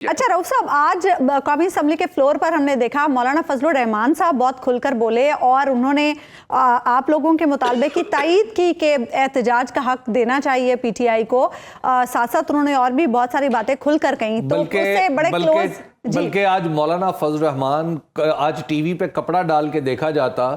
अच्छा रऊफ साहब, आज कौमी असम्बली के फ्लोर पर हमने देखा मौलाना फजलुर रहमान साहब बहुत खुलकर बोले और उन्होंने आप लोगों के मुतालबे की तायीद की कि एहतजाज का हक देना चाहिए पीटीआई को। साथ साथ उन्होंने और भी बहुत सारी बातें खुलकर कहीं, तो उससे बड़े क्लोज। बल्कि आज मौलाना फजलुर रहमान आज टीवी पे कपड़ा डाल के देखा जाता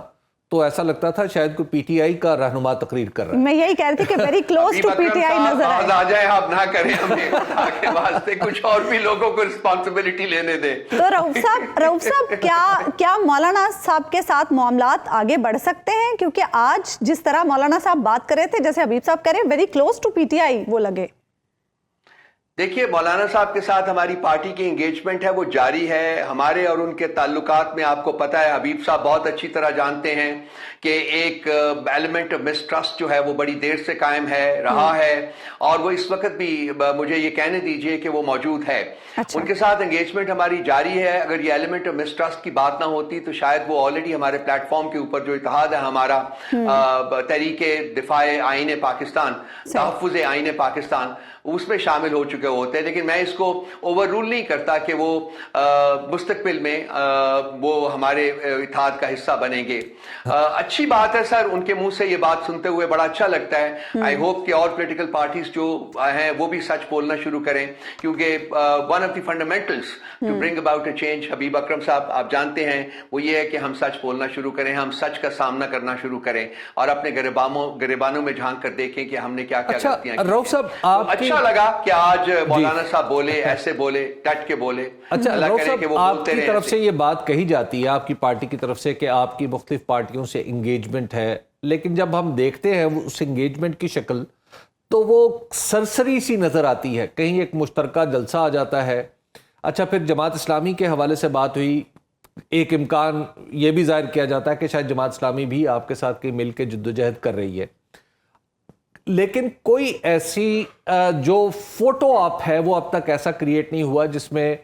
तो ऐसा लगता था शायद कोई पीटीआई का रहनुमा तकरीर कर रहा है। मैं यही कह रही थी कि वेरी क्लोज टू पीटीआई नजर आ जाए, आप ना करें, हमें के वास्ते कुछ और भी लोगों को रिस्पांसिबिलिटी लेने दें। तो रऊफ साहब क्या मौलाना साहब के साथ मामलात आगे बढ़ सकते हैं? क्योंकि आज जिस तरह मौलाना साहब बात कर रहे थे, जैसे हबीब साहब कह रहे हैं, वेरी क्लोज टू पीटीआई वो लगे। देखिए, मौलाना साहब के साथ हमारी पार्टी की एंगेजमेंट है वो जारी है। हमारे और उनके ताल्लुकात में आपको पता है, हबीब साहब बहुत अच्छी तरह जानते हैं कि एक एलिमेंट ऑफ मिसट्रस्ट जो है वो बड़ी देर से कायम है रहा है, और वो इस वक्त भी मुझे ये कहने दीजिए कि वो मौजूद है। अच्छा। उनके साथ एंगेजमेंट हमारी जारी है। अगर ये एलिमेंट ऑफ मिसट्रस्ट की बात ना होती तो शायद वो ऑलरेडी हमारे प्लेटफॉर्म के ऊपर जो इत्तेहाद है हमारा, तहरीके दिफाए आईन पाकिस्तान, तहफ़्फ़ुज़ आईन पाकिस्तान, उसमें शामिल हो चुके होते हैं। लेकिन मैं इसको ओवर रूल नहीं करता कि वो मुस्तकबिल में वो हमारे इत्तेहाद का हिस्सा बनेंगे। अच्छी बात है सर, उनके मुंह से ये बात सुनते हुए बड़ा अच्छा लगता है। आई होप कि और पॉलिटिकल पार्टीज जो हैं वो भी सच बोलना शुरू करें, क्योंकि one of the fundamentals to bring about a change, Habib Akram साहब आप जानते हैं, वो ये है कि हम सच बोलना शुरू करें, हम सच का सामना करना शुरू करें और अपने गिरबानों में झांक कर देखें कि हमने क्या क्या गलतियां की। रऊफ साहब, आपकी अच्छा लगा कि आज मौलाना साहब बोले, ऐसे बोले, डट के बोले। अच्छा रऊफ साहब, आपकी तरफ से ये बात कही जाती है, आपकी पार्टी की तरफ से, कि आपकी मुख्तलिफ पार्टियों से इंगेजमेंट है, लेकिन जब हम देखते हैं उस इंगेजमेंट की शक्ल तो वो सरसरी सी नजर आती है। कहीं एक मुश्तरका जलसा आ जाता है। अच्छा, फिर जमात इस्लामी के हवाले से बात हुई, एक इम्कान ये भी जाहिर किया जाता है कि शायद जमात इस्लामी भी आपके साथ कहीं मिल के जद्दोजहद कर रही है, लेकिन कोई ऐसी जो फोटो आप है वो अब तक ऐसा क्रिएट नहीं हुआ जिसमें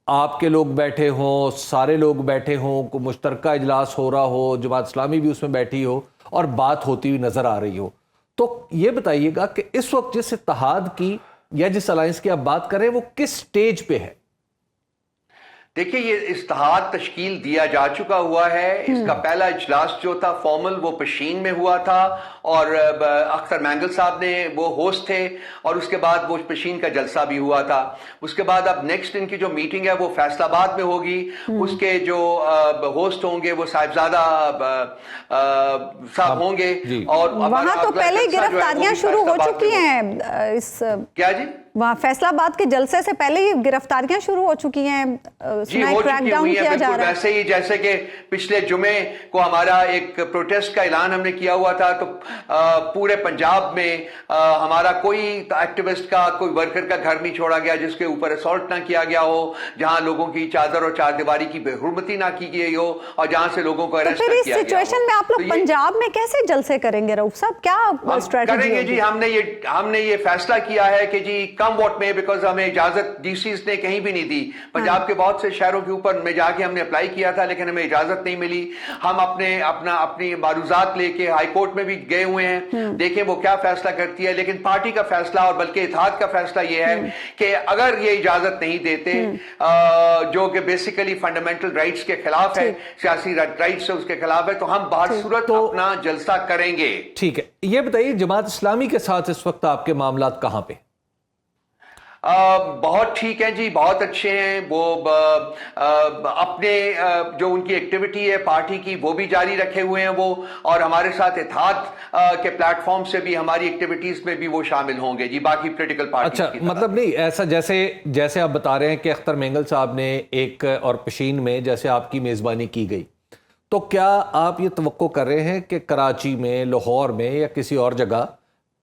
आपके लोग बैठे हों, सारे लोग बैठे हों, कोई मुश्तरका इजलास हो रहा हो, जमात इस्लामी भी उसमें बैठी हो और बात होती हुई नजर आ रही हो। तो ये बताइएगा कि इस वक्त जिस इत्तेहाद की या जिस अलायंस की आप बात कर रहे हैं वो किस स्टेज पे है? देखिए, ये इत्तेहाद तश्कील दिया जा चुका हुआ है। इसका पहला इजलास जो था फॉर्मल, वो पशीन में हुआ था और अख्तर मैंगल साहब ने वो होस्ट थे, और उसके बाद वो पशीन का जलसा भी हुआ था। उसके बाद अब नेक्स्ट इनकी जो मीटिंग है वो फैसलाबाद में होगी। उसके जो होस्ट होंगे वो साहिबजादा साहब होंगे, और वहां तो पहले गिरफ्तारियां शुरू हो चुकी हैं। इस क्या जी, वहाँ फैसलाबाद के जलसे से पहले ही गिरफ्तारियां शुरू हो चुकी हैं, क्रैकडाउन किया जा रहा है। वैसे ही जैसे कि पिछले जुमे को हमारा एक प्रोटेस्ट का ऐलान हमने किया हुआ था, तो पूरे पंजाब में हमारा कोई एक्टिविस्ट का, कोई वर्कर का घर नहीं छोड़ा गया जिसके ऊपर असॉल्ट ना किया गया हो, जहां लोगों की चादर और चारदीवारी की बेहुरमती ना की गई हो, और जहां से लोगों को अरेस्ट किया गया हो। इस सिचुएशन में आप लोग पंजाब में कैसे जलसे करेंगे रऊफ साहब? क्या स्ट्रेटजी करेंगे जी? हमने ये फैसला किया है कि जी कम वोट में, बिकॉज हमें इजाजत डीसीज ने कहीं भी नहीं दी। पंजाब के बहुत से शहरों के ऊपर में जाके हमने अप्लाई किया था, लेकिन हमें इजाजत नहीं मिली। हम अपनी मारूजात लेके हाई कोर्ट में भी गए हुए हैं, देखें वो क्या फैसला करती है। लेकिन पार्टी का फैसला और बल्कि इत्तेहाद का फैसला ये है कि अगर ये इजाजत नहीं देते, जो कि बेसिकली फंडामेंटल राइट्स के खिलाफ है, सियासी राइट्स से उसके खिलाफ है, तो हम बाहर सूरत अपना जलसा करेंगे। ठीक है, ये बताइए जमात इस्लामी के साथ इस वक्त आपके मामलात कहां पे? बहुत ठीक है जी, बहुत अच्छे हैं। वो अपने जो उनकी एक्टिविटी है पार्टी की वो भी जारी रखे हुए हैं वो, और हमारे साथ इत्तेहाद के प्लेटफॉर्म से भी हमारी एक्टिविटीज में भी वो शामिल होंगे जी, बाकी पॉलिटिकल पार्टी। अच्छा, मतलब नहीं ऐसा जैसे आप बता रहे हैं कि अख्तर मेंगल साहब ने एक और पशीन में जैसे आपकी मेजबानी की गई, तो क्या आप ये तवक्को कर रहे हैं कि कराची में, लाहौर में या किसी और जगह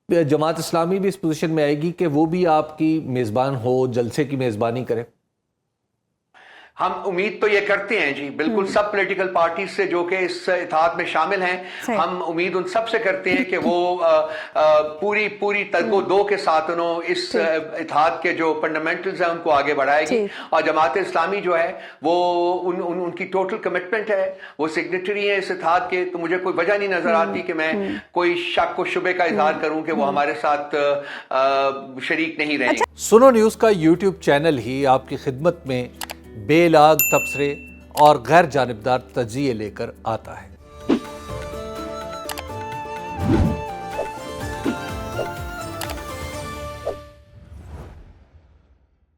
जमात इस्लामी भी इस पोजीशन में आएगी कि वो भी आपकी मेज़बान हो, जलसे की मेज़बानी करे? हम उम्मीद तो ये करते हैं जी, बिल्कुल सब पॉलिटिकल पार्टी से जो कि इस इत्तेहाद में शामिल हैं, हम उम्मीद उन सब से करते हैं कि वो पूरी तर्को दो के साथ उन्होंने इस इत्तेहाद के जो फंडामेंटल्स हैं उनको आगे बढ़ाएगी। और जमात इस्लामी जो है वो उनकी टोटल कमिटमेंट है, वो सिग्नेटरी है इस इत्तेहाद के, तो मुझे कोई वजह नहीं नजर आती कि मैं कोई शक व शुबे का इजहार करूं कि वो हमारे साथ शरीक नहीं रहेंगे। सुनो न्यूज़ का यूट्यूब चैनल ही आपकी खिदमत में बेलाग तबसरे और गैर जानिबदार तज्जिए लेकर आता है।